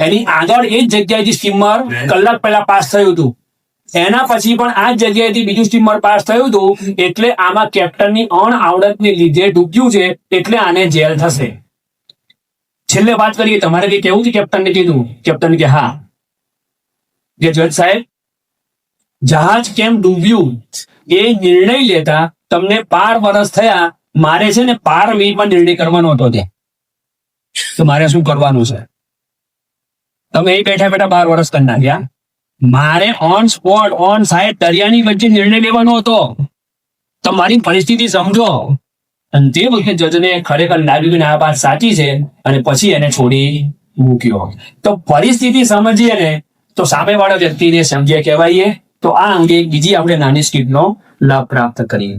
એની આગળ એ જ જગ્યાએથી સ્ટીમર કલાક પહેલા પાસ થયું હતું, એના પછી પણ આ જ જગ્યાએથી બીજું સ્ટીમર પાસ થયું હતું. એટલે આમાં કેપ્ટનની અણઆવડતને લીધે ડૂબ્યું છે, એટલે આને જેલ થશે. છેલ્લે વાત કરીએ, તમારે કઈ કેવું છે? કેપ્ટનને કીધું, કેપ્ટન કે હા. જે જજ સાહેબ, જહાજ કેમ ડૂબ્યું એ નિર્ણય લેતા તમને 12 વર્ષ થયા, મારે છે ને 12 મિનિટમાં નિર્ણય કરવાનો હતો. તો મારે શું કરવાનું છે? તમે એ બેઠા બેઠા 12 વર્ષ કરી નાખ્યા. મારે ઓન સ્પોટ, ઓન સાઇટ, દરિયાની વચ્ચે નિર્ણય લેવાનો હતો. તમારી પરિસ્થિતિ સમજો. અને તે વખતે જજને ખરેખર લાગ્યું કે આ વાત સાચી છે, અને પછી એને છોડી મૂક્યો. તો પરિસ્થિતિ સમજીએ ને તો સામેવાળા વ્યક્તિને સમજ્યા કહેવાય. તો આ અંગે એક બીજી આપણે નાની સ્કીટનો લાભ પ્રાપ્ત કરીએ.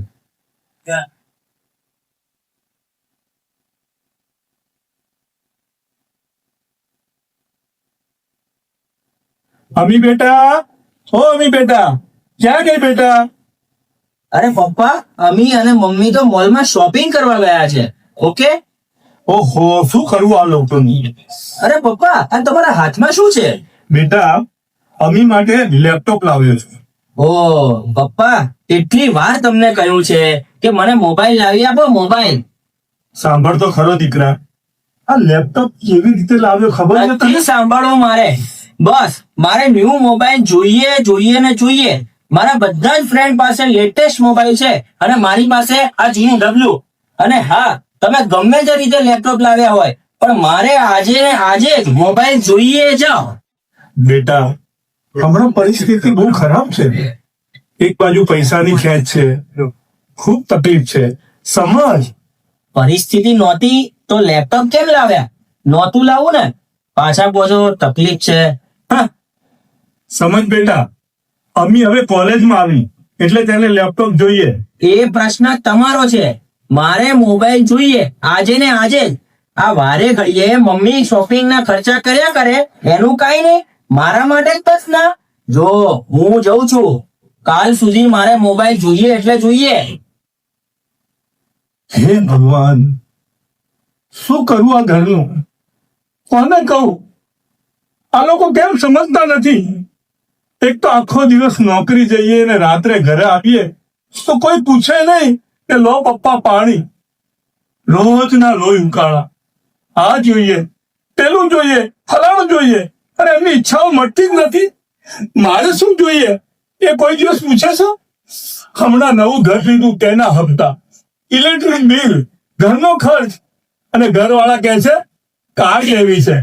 અમી બેટા, ઓ અમી બેટા, ક્યાં ગઈ બેટા? અરે પપ્પા, અમી અને મમ્મી તો મોલમાં શોપિંગ કરવા ગયા છે. ઓકે. ઓહો, શું કરવું આ લોકોની? અરે પપ્પા, આ તમારા હાથમાં શું છે? બેટા, અમી માટે લેપટોપ લાવ્યો છું. ઓ પપ્પા, કેટલી વાર તમને કહ્યું છે કે મને મોબાઈલ લાવી આપો, મોબાઈલ. સાંભળ તો ખરો દીકરા, આ લેપટોપ કેવી રીતે લાવ્યો ખબર છે તને? નથી સાંભળવું મારે. બસ મારે ન્યૂ મોબાઈલ જોઈએ, જોઈએ ને જોઈએ. મારા બધા જ ફ્રેન્ડ પાસે લેટેસ્ટ મોબાઈલ છે, અને મારી પાસે આ જૂનું ડબલ્યુ. અને હા, તમે ગમે તે રીતે લેપટોપ લાવ્યા હોય, પણ મારે આજે ને આજે જ મોબાઈલ જોઈએ જ. બેટા, હમણાં પરિસ્થિતિ બહુ ખરાબ છે. એક બાજુ પૈસાની ખેંચ છે, ખૂબ તકલીફ છે, સમજ. પરિસ્થિતિ નહોતી તો લેપટોપ કેમ લાવ્યા? નહોતું લાવું ને, પાછા બોજો તકલીફ છે. સમજ બેટા, અમી હવે કોલેજમાં આવી એટલે તેને લેપટોપ જોઈએ. એ પ્રશ્ન તમારો છે. મારે મોબાઈલ જોઈએ આજે ને આજે જ. આ વારે ઘડીએ મમ્મી શોપિંગ ના ખર્ચા કર્યા કરે એનું કાઈ નહીં, મારા માટે જ બસ ના. જો હું જઉં છું, કાલ સુધી મારે મોબાઈલ જોઈએ એટલે જોઈએ. હે ભગવાન, શું કરવું આ ઘરનું? કોને કહું? આ લોકો કેમ સમજતા નથી? એક તો આખો દિવસ નોકરી જઈએ ને રાત્રે ઘરે આવીએ તો કોઈ પૂછે નહીં કે લો પપ્પા પાણી. રોજના લોહી ઉકાળા, આ જોઈએ, પેલું જોઈએ, ફલાણું જોઈએ, અને એમની ઈચ્છાઓ મળતી જ નથી. મારે શું જોઈએ એ કોઈ દિવસ પૂછે છે? હમણાં નવું ઘર લીધું, તેના હપ્તા, ઇલેક્ટ્રિક બિલ, ઘરનો ખર્ચ, અને ઘરવાળા કહે છે કાર લેવી છે.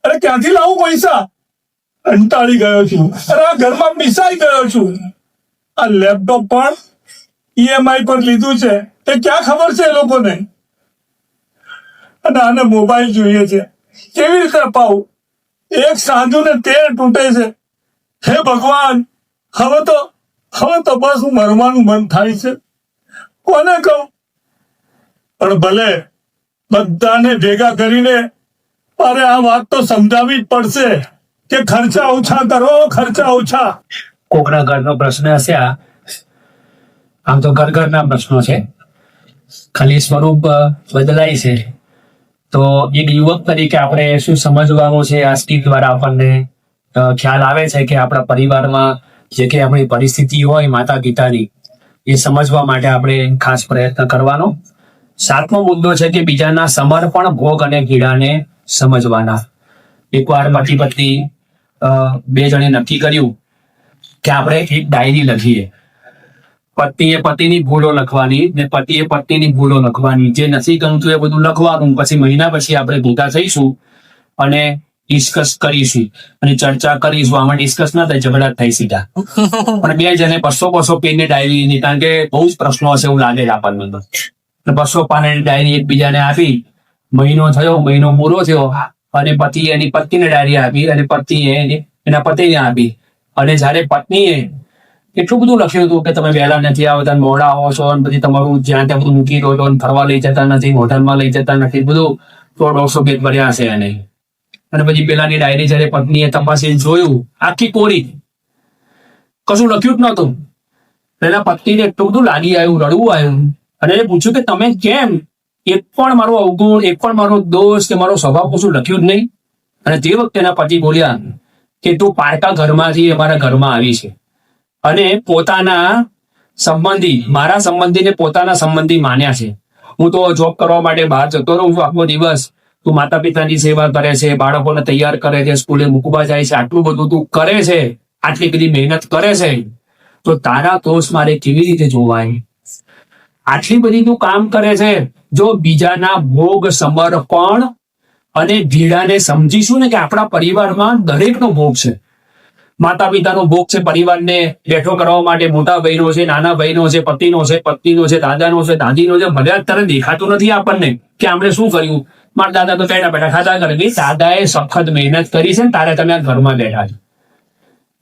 અરે ક્યાંથી લાવું પૈસા? કંટાળી ગયો છું. અરે આ ઘરમાં પીસાઈ ગયો છું. આ લેપટોપ પણ ઈએમઆઈ પર લીધું છે, તે ક્યાં ખબર છે એ લોકોને? અને આને મોબાઈલ જોઈએ છે, કેવી રીતે અપાવું? એક સાંધુને 13 તૂટે છે. હે ભગવાન, હવે તો બસ હું મરવાનું મન થાય છે. કોને કહું? પણ ભલે, બધાને ભેગા કરીને અરે આ વાત તો સમજાવવી જ પડશે કે ખર્ચા ઓછા કરો, ખર્ચા ઓછા. કોકના ઘરનો પ્રશ્ન હશે આ. આમ તો ઘરના પ્રશ્નો છે, ખાલી સ્વરૂપ બદલાય છે. તો એક યુવક તરીકે આપણે શું સમજવાનું છે? આ સ્કીમ દ્વારા આપણને ખ્યાલ આવે છે કે આપણા પરિવારમાં જે કે આપણી પરિસ્થિતિ હોય માતા પિતાની, એ સમજવા માટે આપણે ખાસ પ્રયત્ન કરવાનો. 7મો મુદ્દો છે કે બીજાના સમર્પણ, ભોગ અને પીડાને સમજવાના. એકવાર પતિ પત્ની 2 જણે નક્કી કર્યું કે આપણે એક ડાયરી લખીએ. પત્નીએ પતિની ભૂલો લખવાની ને પતિએ પત્નીની ભૂલો લખવાની. જે નથી ગમતું એ બધું લખવાનું. પછી મહિના પછી આપણે ભેગા થઈશું અને ડિસ્કસ કરીશું અને ચર્ચા કરીશું. આમાં ડિસ્કસ ના થાય, ઝઘડા થાય સીધા. પણ 2 જણે 200 પેજની ડાયરી, કારણ કે બહુ જ પ્રશ્નો હશે એવું લાગે છે આપણને. 200 પાનાની ડાયરી એકબીજાને આપી. મહિનો થયો, મહિનો પૂરો થયો, અને પતિએ એની પત્નીને ડાયરી આપી અને પત્નીએ એના પતિને આપી. અને જયારે પત્નીએ એટલું બધું લખ્યું હતું કે તમે વહેલા નથી આવતા, મોડા આવો છો, બધી તમારું જ્યાં ત્યાં બધું મૂકી દો છો, ફરવા લઈ જતા નથી, હોટલમાં લઈ જતા નથી, બધું 100-150 પેજ ભર્યા હશે એને. અને પછી પેલાની ડાયરી જયારે પત્નીએ તપાસી જોયું, આખી કોરી, કશું લખ્યું જ નહોતું. એના પત્નીને એટલું બધું લાગી આવ્યું, રડવું આવ્યું, અને એને પૂછ્યું કે તમે કેમ એક પણ મારો અવગુણ, એક પણ મારો દોષ કે મારો સ્વભાવ કશું લખ્યું જ નહીં? અને તે વખતે એના પતિ બોલ્યા કે તું પારકા ઘરમાંથી અમારા ઘરમાં આવી છે અને પોતાના સંબંધી, મારા સંબંધીને પોતાના સંબંધી માન્યા છે. હું તો જોબ કરવા માટે બહાર જતો રહું છું આખો દિવસ, તું માતા પિતાની સેવા કરે છે, બાળકોને તૈયાર કરે છે, સ્કૂલે મૂકવા જાય છે, આટલું બધું તું કરે છે, આટલી બધી મહેનત કરે છે, તો તારા દોષ મારે કેવી રીતે જોવાય? આટલી બધી તું કામ કરે છે, જો બીજાના ભોગ સમર્પણ અને ભીડાને સમજીશું ને કે આપણા પરિવારમાં દરેકનો ભોગ છે. માતા પિતાનો ભોગ છે, પરિવારને બેઠો કરવા માટે મોટા ભાઈનો છે, નાના ભાઈનો છે, પતિનો છે, પત્નીનો છે, દાદાનો છે, દાદીનો છે. ભલે અત્યારે દેખાતું નથી આપણને કે આપણે શું કર્યું. મારા દાદા તો બેઠા બેઠા ખાતા કરે. દાદાએ સખત મહેનત કરી છે ને તારે તમે આ ઘરમાં બેઠા છો.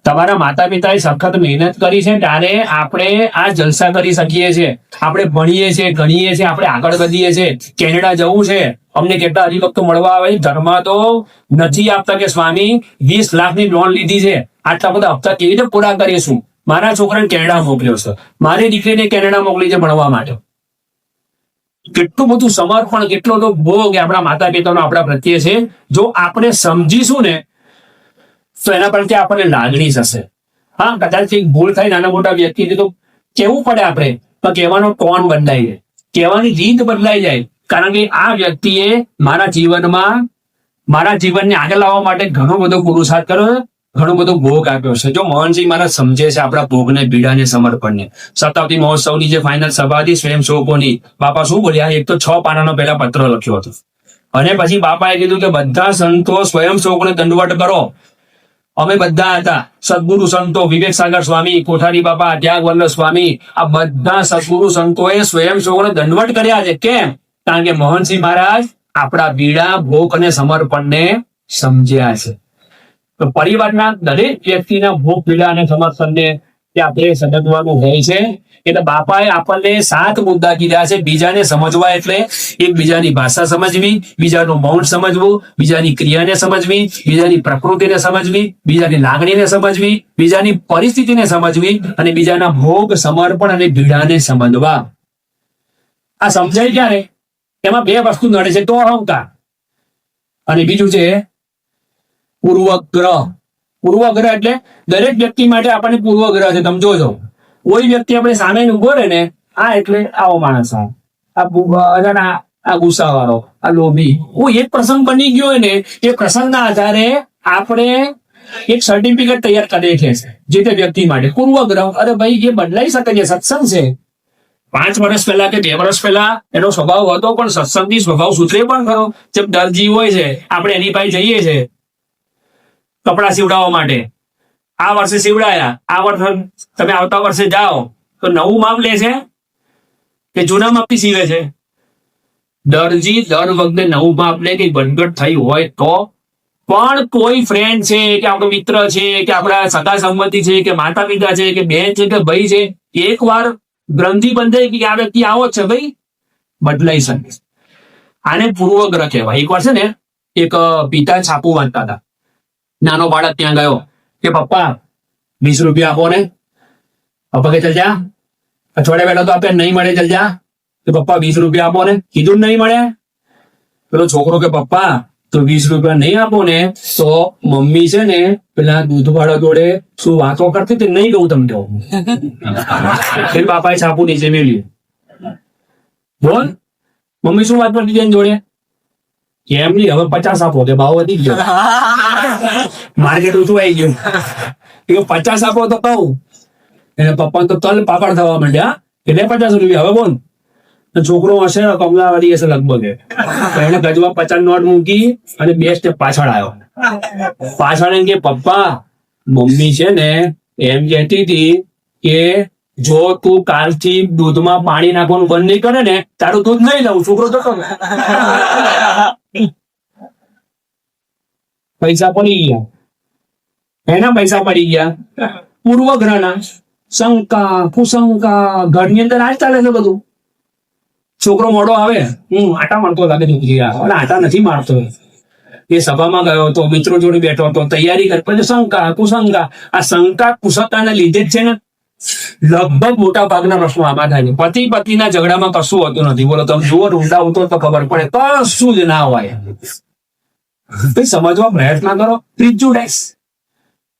તમારા માતા પિતાએ સખત મહેનત કરી છે ત્યારે આપણે આ જલસા કરી શકીએ છીએ. આપણે ભણીએ છીએ, ગણીએ છીએ, આપણે આગળ વધીએ છીએ. કેનેડા જવું છે, અમને કેટલા હરિભક્તો મળવા આવે. ધર્મમાં તો નથી આપતા કે સ્વામી 20 લાખની લોન લીધી છે, આટલા બધા હપ્તા કેવી રીતે પૂરા કરીશું? મારા છોકરાને કેનેડા મોકલ્યો છે, મારી દીકરીને કેનેડા મોકલી છે ભણવા માટે. કેટલું બધું સમર્પણ, કેટલો બધો ભોગ આપણા માતા પિતાનો આપણા પ્રત્યે છે. જો આપણે સમજીશું ને તો એના પ્રત્યે આપણને લાગણી થશે. હા, કદાચ એક ભૂલ થાય નાના મોટા વ્યક્તિને તો કેવું પડે આપણે, પણ કહેવાનો ટોન બદલાઈ જાય, કહેવાની રીત બદલાઈ જાય. કારણ કે આ વ્યક્તિએ મારા જીવનને આગળ લાવવા માટે ઘણો બધો પુરુષાર્થ કર્યો, ઘણો બધો ભોગ આપ્યો છે. જો મોહનસિંહ મહારાજ સમજે છે આપણા ભોગને, પીડાને, સમર્પણને. શતાબ્દી મહોત્સવની જે ફાઇનલ સભા હતી સ્વયંસેવકોની, બાપા શું બોલ્યા? એક તો 6 પાનાનો પહેલા પત્ર લખ્યો હતો અને પછી બાપાએ કીધું કે બધા સંતો સ્વયંસેવકોને દંડવટ કરો. અમે બધા હતા, સદગુરુ સંતો, વિવેક સાગર સ્વામી, કોઠારી બાપા, ત્યાગ વલ્લભ સ્વામી, આ બધા સદગુરુ સંતોએ સ્વયંસેવકોને દંડવટ કર્યા છે. કેમ? કારણ કે મોહનસિંહ મહારાજ આપણા પીડા, ભોગ અને સમર્પણને સમજ્યા છે. તો પરિવારના દરેક વ્યક્તિના ભોગ, પીડા અને સમર્પણને આપણે સમજવાનું હોય છે. એટલે બાપાએ આપણને 7 મુદ્દા કીધા છે. બીજાને સમજવા એટલે એકબીજાની ભાષા સમજવી, બીજાનું મૌન સમજવું, બીજાની ક્રિયાને સમજવી, બીજાની પ્રકૃતિને સમજવી, બીજાની લાગણીને સમજવી, બીજાની પરિસ્થિતિને સમજવી અને બીજાના ભોગ, સમર્પણ અને પીડાને સમજવા. આ સમજાય ક્યારે? એમાં 2 વસ્તુ નડે છે, તો અહંકાર અને બીજું છે પૂર્વગ્રહ. પૂર્વગ્રહ એટલે દરેક વ્યક્તિ માટે આપણને પૂર્વગ્રહ છે. તમે જોજો, કોઈ વ્યક્તિ આપણે સામે ઉભો રહે ને, આ એટલે આવો માણસ, આ ગુસ્સાવાળો, આ લોભી. કોઈ એક પ્રસંગ બની ગયો હોય ને, એ પ્રસંગના આધારે આપણે એક સર્ટિફિકેટ તૈયાર કરી છે જે તે વ્યક્તિ માટે. પૂર્વગ્રહ, અરે ભાઈ એ બદલાઈ શકે છે, સત્સંગ છે. 5 વર્ષ પહેલા કે 2 વર્ષ પહેલા એનો સ્વભાવ હતો, પણ સત્સંગથી સ્વભાવ સુધરે પણ ખરો. જેમ દરજી હોય છે, આપણે એની પાસે જઈએ છે કપડા સીવડાવવા માટે. આ વર્ષે સીવડાયા, આ વર્ષે તમે આવતા વર્ષે જાઓ તો નવું માપ લે છે કે જૂના માપથી સીવે છે? દરજી દર વખતે નવું માપ લે. કે બંધગટ થઈ હોય તો પણ કોઈ ફ્રેન્ડ છે કે આપણો મિત્ર છે કે આપણા સગા સંબંધી છે કે માતા પિતા છે કે બેન છે કે ભાઈ છે, એક વાર ગ્રંથિ બંધાઈ કે આ વ્યક્તિ આવો જ છે, ભાઈ બદલાઈ શકે. આને પૂર્વગ્રહ કહેવાય. એક વાર છે ને એક પિતા છાપું વાંચતા હતા. નાનો બાળક ત્યાં ગયો કે પપ્પા 20 રૂપિયા આપો ને. પપ્પા કે ચલ જા, અઠવાડિયા બેઠો તો આપે, નહીં મળે, ચલ જા. કે પપ્પા 20 રૂપિયા આપો ને. કીધું નહીં મળે. પેલો છોકરો કે પપ્પા તો 20 રૂપિયા નહીં આપો ને તો મમ્મી છે ને પેલા દૂધવાળા જોડે શું વાતો કરતી તે નહીં કહું તમને. બાપાએ છાપું નીચે મેળ્યું. બોલ મમ્મી શું વાત કરતી તેની જોડે? એમ નહીં, હવે 50 આપો. કે ભાવ વધી ગયો, માર્કેટ ઊંચું આવી ગયું. 50 આપો તો કહું. એને પપ્પા તો તલ પાપડ થવા માંડ્યા. એટલે 50 રૂપિયા હવે બોલ. છોકરો હશે કમલાવાડી હશે લગભગ, એને ગજવા 50 નોટ મૂકી અને 2 સ્ટેપ પાછળ આવ્યો. પાછળ એમ કે પપ્પા મમ્મી છે ને એમ કહેતી હતી કે જો તું કાલથી દૂધમાં પાણી નાખવાનું બંધ નહીં કરે ને તારું દૂધ નહીં લઉં. છોકરો તો પૈસા પડી ગયા, એના પૈસા પડી ગયા પૂર્વગ્રહના. શંકા કુશંકા ઘરની અંદર આ જ ચાલે છે બધું. છોકરો મોડો આવે, આટા મારતો લાગે છે, આટા નથી મારતો. એ સભામાં ગયો હતો, મિત્રો જોડે બેઠો હતો, તૈયારી કરી, પછી શંકા કુશંકા. આ શંકા કુશંકાને લીધે જ છે ને લગભગ મોટા ભાગના પ્રશ્નો આમાં થાય છે. પતિ પત્નીના ઝઘડામાં કશું હોતું નથી. બોલો તમે જુઓ ઊંડા ઉતરો તો ખબર પડે, કશું જ ના હોય. તો સમજવા પ્રયત્ન કરો. Prejudice,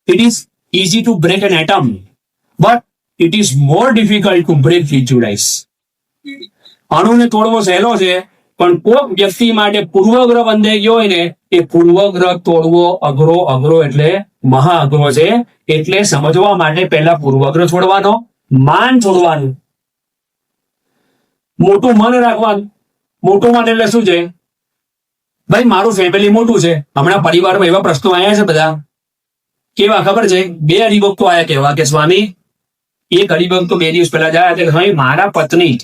it is easy to break an atom, but it is more difficult to break prejudice. અણુને તોડવો સહેલો છે, પણ કોઈક વ્યક્તિ માટે પૂર્વગ્રહ બંધાઈ ગયો હોય ને, એ પૂર્વગ્રહ તોડવો અઘરો એટલે મહા અઘરો છે. એટલે સમજવા માટે પહેલા પૂર્વગ્રહ છોડવાનો, માન છોડવાનું, મોટું મન રાખવાનું. મોટું મન એટલે શું છે? ભાઈ મારું ફેમિલી મોટું છે. હમણાં પરિવારમાં એવા પ્રશ્નો આવ્યા છે બધા, કેવા ખબર છે? 2 હરિભક્તો આયા કેવા કે સ્વામી, એક હરિભક્તો 2 દિવસ પહેલા જાય કે ભાઈ મારા પત્ની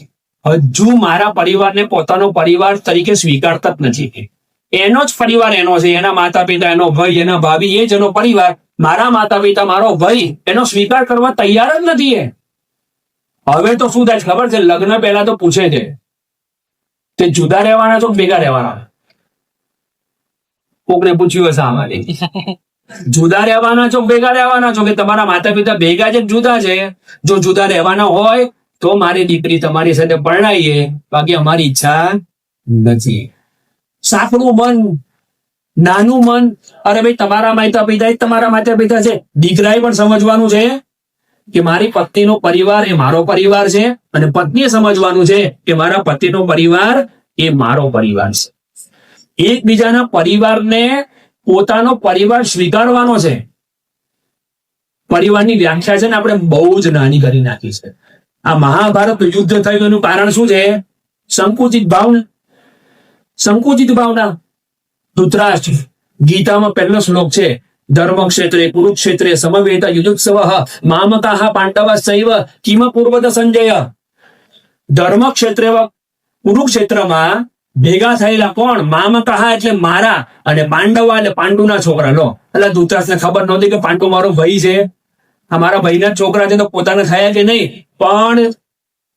હજુ મારા પરિવારને પોતાનો પરિવાર તરીકે સ્વીકારતા જ નથી. એનો જ પરિવાર એનો છે, એના માતા પિતા, એનો ભાઈ, એના ભાભી, એ જ એનો પરિવાર. મારા માતા પિતા, મારો ભાઈ એનો સ્વીકાર કરવા તૈયાર જ નથી. એ હવે તો શું થાય ખબર છે? લગ્ન પહેલા તો પૂછે છે તે જુદા રહેવાના છો ભેગા રહેવાના? કોકને પૂછ્યું હશે આમાંથી, જુદા રહેવાના છો ભેગા રહેવાના છો? કે તમારા માતા પિતા ભેગા છે જુદા છે? જો જુદા રહેવાના હોય તો મારી દીકરી તમારી સાથે પરણાઈએ, બાકી અમારી ઈચ્છા નથી. સાંકડું મન, નાનું મન. અરે ભાઈ તમારા માતા પિતા જ તમારા માતા પિતા છે. દીકરાએ પણ સમજવાનું છે કે મારી પત્નીનો પરિવાર એ મારો પરિવાર છે, અને પત્નીએ સમજવાનું છે કે મારા પતિનો પરિવાર એ મારો પરિવાર છે. એકબીજાના પરિવારને પોતાનો પરિવાર સ્વીકારવાનો છે. પરિવારની વ્યાખ્યા છે ને આપણે બહુ જ નાની કરી નાખી છે. આ મહાભારત યુદ્ધ થયું એનું કારણ શું છે? સંકુચિત ભાવના. સંકુચિત ભાવના. ધૃતરાષ્ટ્ર, ગીતામાં પહેલો શ્લોક છે, ધર્મ ક્ષેત્રે કુરુક્ષેત્રે સમવેત યુયુત્સવ મામકાહ પાંડવસ્યૈવ કિમ પૂર્વત સંજય. ધર્મ ક્ષેત્રે કુરુક્ષેત્રમાં ભેગા થયેલા કોણ? મામકાહ એટલે મારા, અને પાંડવા એટલે પાંડુના છોકરા. લો, એટલે ધૃતરાષ્ટ્રને ખબર નહોતી કે પાંડુ મારો ભાઈ છે, આ મારા ભાઈના છોકરા છે, તો પોતાના થયા કે નહીં. પણ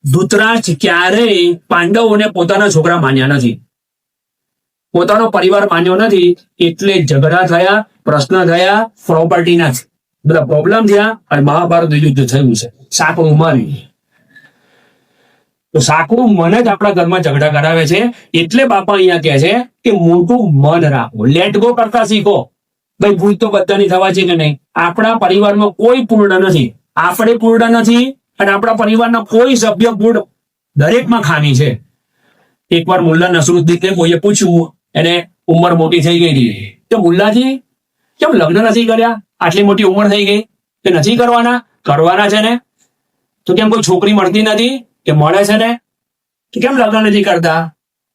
ધૃતરાષ્ટ્ર ક્યારેય પાંડવોને પોતાના છોકરા માન્યા નથી, પોતાનો પરિવાર માન્યો નથી. એટલે ઝઘડા થયા, પ્રશ્ન થયા, પ્રોપર્ટીના બધા પ્રોબ્લેમ થયા, અને મહાભારત યુદ્ધ થયું છે. સાંકડું મન. તો સાંકડું મન જ આપણા ઘરમાં ઝઘડા કરાવે છે. એટલે બાપા અહીંયા કહે છે કે મોટું મન રાખો, લેટ ગો કરતા શીખો. ભાઈ ભૂલ તો બધાની થવા છે કે નહીં? આપણા પરિવારમાં કોઈ પૂર્ણ નથી, આપણે પૂર્ણ નથી, અને આપણા પરિવારના કોઈ સભ્ય પૂર્ણ. દરેકમાં ખામી છે. એકવાર મુલ્લા નસરુદ્દીનને કોઈએ પૂછ્યું, એને ઉંમર મોટી થઈ ગઈ હતી, તો મુલ્લાજી કેમ લગ્ન નથી કર્યા? આટલી મોટી ઉંમર થઈ ગઈ, તે નથી કરવાના? કરવાના છે ને. તો કેમ કોઈ છોકરી મળતી નથી? કે મળે છે ને. તો કેમ લગ્ન નથી કરતા?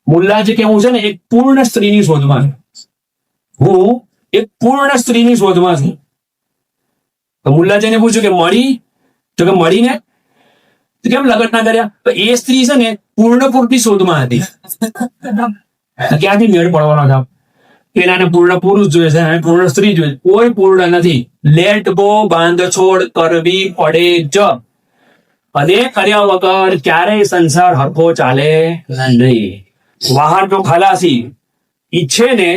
મુલ્લાજી કેવું છે ને, એક પૂર્ણ સ્ત્રીની શોધમાં છું. હું એક પૂર્ણ સ્ત્રીની શોધમાં છું. તો મુલ્લાજીને પૂછ્યું કે મળી? તો કે મળીને તો કેમ લગ્ન ના કર્યા? તો એ સ્ત્રી છે ને પૂર્ણ પૂરતી શોધમાં હતી. ક્યાંથી મેળ પડવાનો હતા? પેલાને પૂર્ણ પુરુષ જોઈએ છે, પૂર્ણ સ્ત્રી જોઈએ. કોઈ પૂર્ણ નથી. લેટ ગો, બાંધછોડ કરવી પડે જ, અને કર્યા વગર ક્યારેય સંસાર હરખો ચાલે નહીં. વાહનનો ખલાસી ઈચ્છે ને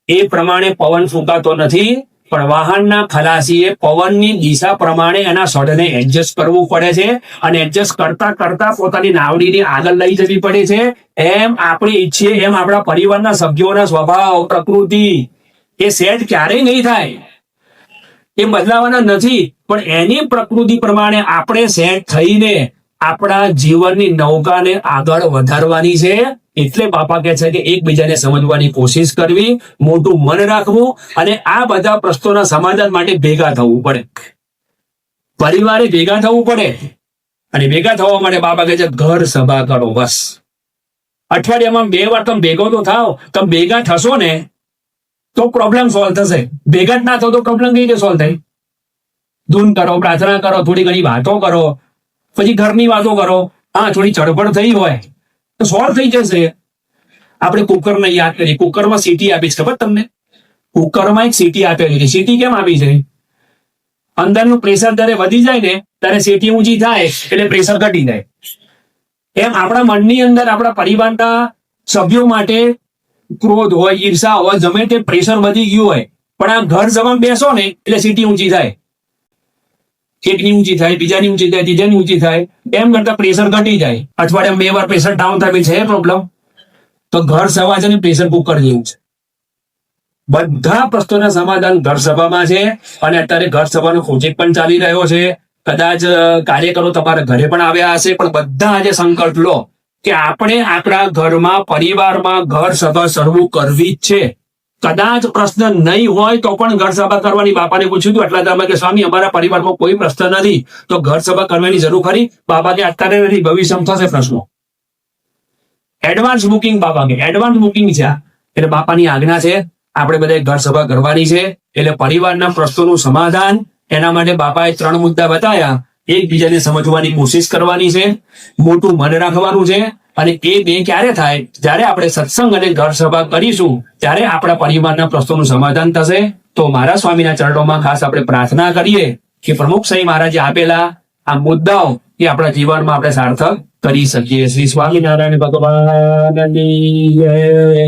એ પ્રમાણે પવન ફૂંકાતો નથી, પણ વાહનના ખલાસીએ પવનની દિશા પ્રમાણે એના સડને એડજસ્ટ કરવું પડે છે, અને એડજસ્ટ કરતા કરતા પોતાની નાવડીને આગળ લઈ જવી પડે છે. એમ આપણે ઈચ્છીએ એમ આપણા પરિવારના સભ્યોના સ્વભાવ, પ્રકૃતિ એ સેટ ક્યારેય નહીં થાય. એ બદલાવાના નથી, પણ એની પ્રકૃતિ પ્રમાણે આપણે સેટ થઈને આપણા જીવનની નૌકાને આગળ વધારવાની છે. એટલે બાપા કહે છે કે એકબીજાને સમજવાની કોશિશ કરવી, મોટું મન રાખવું, અને આ બધા પ્રશ્નોના સમાધાન માટે ભેગા થવું પડે. પરિવારે ભેગા થવું પડે, અને ભેગા થવા માટે બાપા કહે છે ઘર સભા કરો. બસ અઠવાડિયામાં 2 વાર તમે ભેગો તો થાવ. તમે ભેગા થશો ને તો પ્રોબ્લેમ સોલ્વ થશે. ભેગા જ ના થો તો પ્રોબ્લેમ કઈ રીતે સોલ્વ થાય? ધૂન કરો, પ્રાર્થના કરો, થોડી ઘણી વાતો કરો, પછી ઘરની વાતો કરો. હા, થોડી ચડપડ થઈ હોય તો સોલ્વ થઈ જશે. આપણે કુકરને યાદ કરીએ. કુકરમાં સીટી આપી છે, ખબર તમને? કુકરમાં એક સીટી આપેલી છે. સીટી કેમ આપી છે? અંદરનું પ્રેશર જ્યારે વધી જાય ને ત્યારે સીટી ઊંચી થાય એટલે પ્રેશર ઘટી જાય. એમ આપણા મનની અંદર આપણા પરિવારના સભ્યો માટે ક્રોધ હોય, ઈર્ષા હોય, ગમે તે પ્રેશર વધી ગયું હોય, પણ આ ઘર સભામાં બેસો ને એટલે સીટી ઊંચી થાય. એકની ઊંચી થાય, બીજાની ઊંચી થાય, ત્રીજાની ઊંચી થાય. એમ કરતા પ્રેશર ઘટી જાય. અઠવાડિયામાં 2 વાર પ્રેશર ડાઉન થાય છે પ્રોબ્લેમ. તો ઘર સભા છે ને પ્રેશર કુકર જેવું છે. બધા પ્રશ્નોના સમાધાન ઘર સભામાં છે અને અત્યારે ઘર સભાનો પ્રોજેક્ટ પણ ચાલી રહ્યો છે. કદાચ કાર્યકરો તમારા ઘરે પણ આવ્યા હશે, પણ બધા આજે સંકલ્પ લો કે આપણે આપણા ઘરમાં પરિવારમાં ઘર સભા શરૂ કરવી જ છે. કદાચ પ્રશ્ન નહીં હોય તો પણ ઘર સભા કરવાની. બાપાને પૂછ્યું હતું એટલા તમે કે સ્વામી અમારા પરિવારમાં કોઈ પ્રશ્ન નથી તો ઘર સભા કરવાની જરૂર ખરી? બાબા કે અત્યારે નથી, ભવિષ્યમાં થશે પ્રશ્નો. એડવાન્સ બુકિંગ બાબા કે એડવાન્સ બુકિંગ છે આ. એટલે બાપાની આજ્ઞા છે આપણે બધા ઘર સભા કરવાની છે. એટલે પરિવારના પ્રશ્નોનું સમાધાન એના માટે બાપાએ 3 મુદ્દા બતાવ્યા. એકબીજાને સમજવાની કોશિશ કરવાની છે, મોટું મન રાખવાનું છે, અને એ બે ક્યારે થાય? જ્યારે આપણે સત્સંગ અને ઘર સભા કરીશું ત્યારે આપણા પરિવારના પ્રશ્નોનું સમાધાન થશે. તો મારા સ્વામીના ચરણોમાં ખાસ આપણે પ્રાર્થના કરીએ કે પ્રમુખ સાહેબ મહારાજે આપેલા આ મુદ્દાઓ એ આપણા જીવનમાં આપણે સાર્થક કરી શકીએ. શ્રી સ્વામિનારાયણ ભગવાનની જય.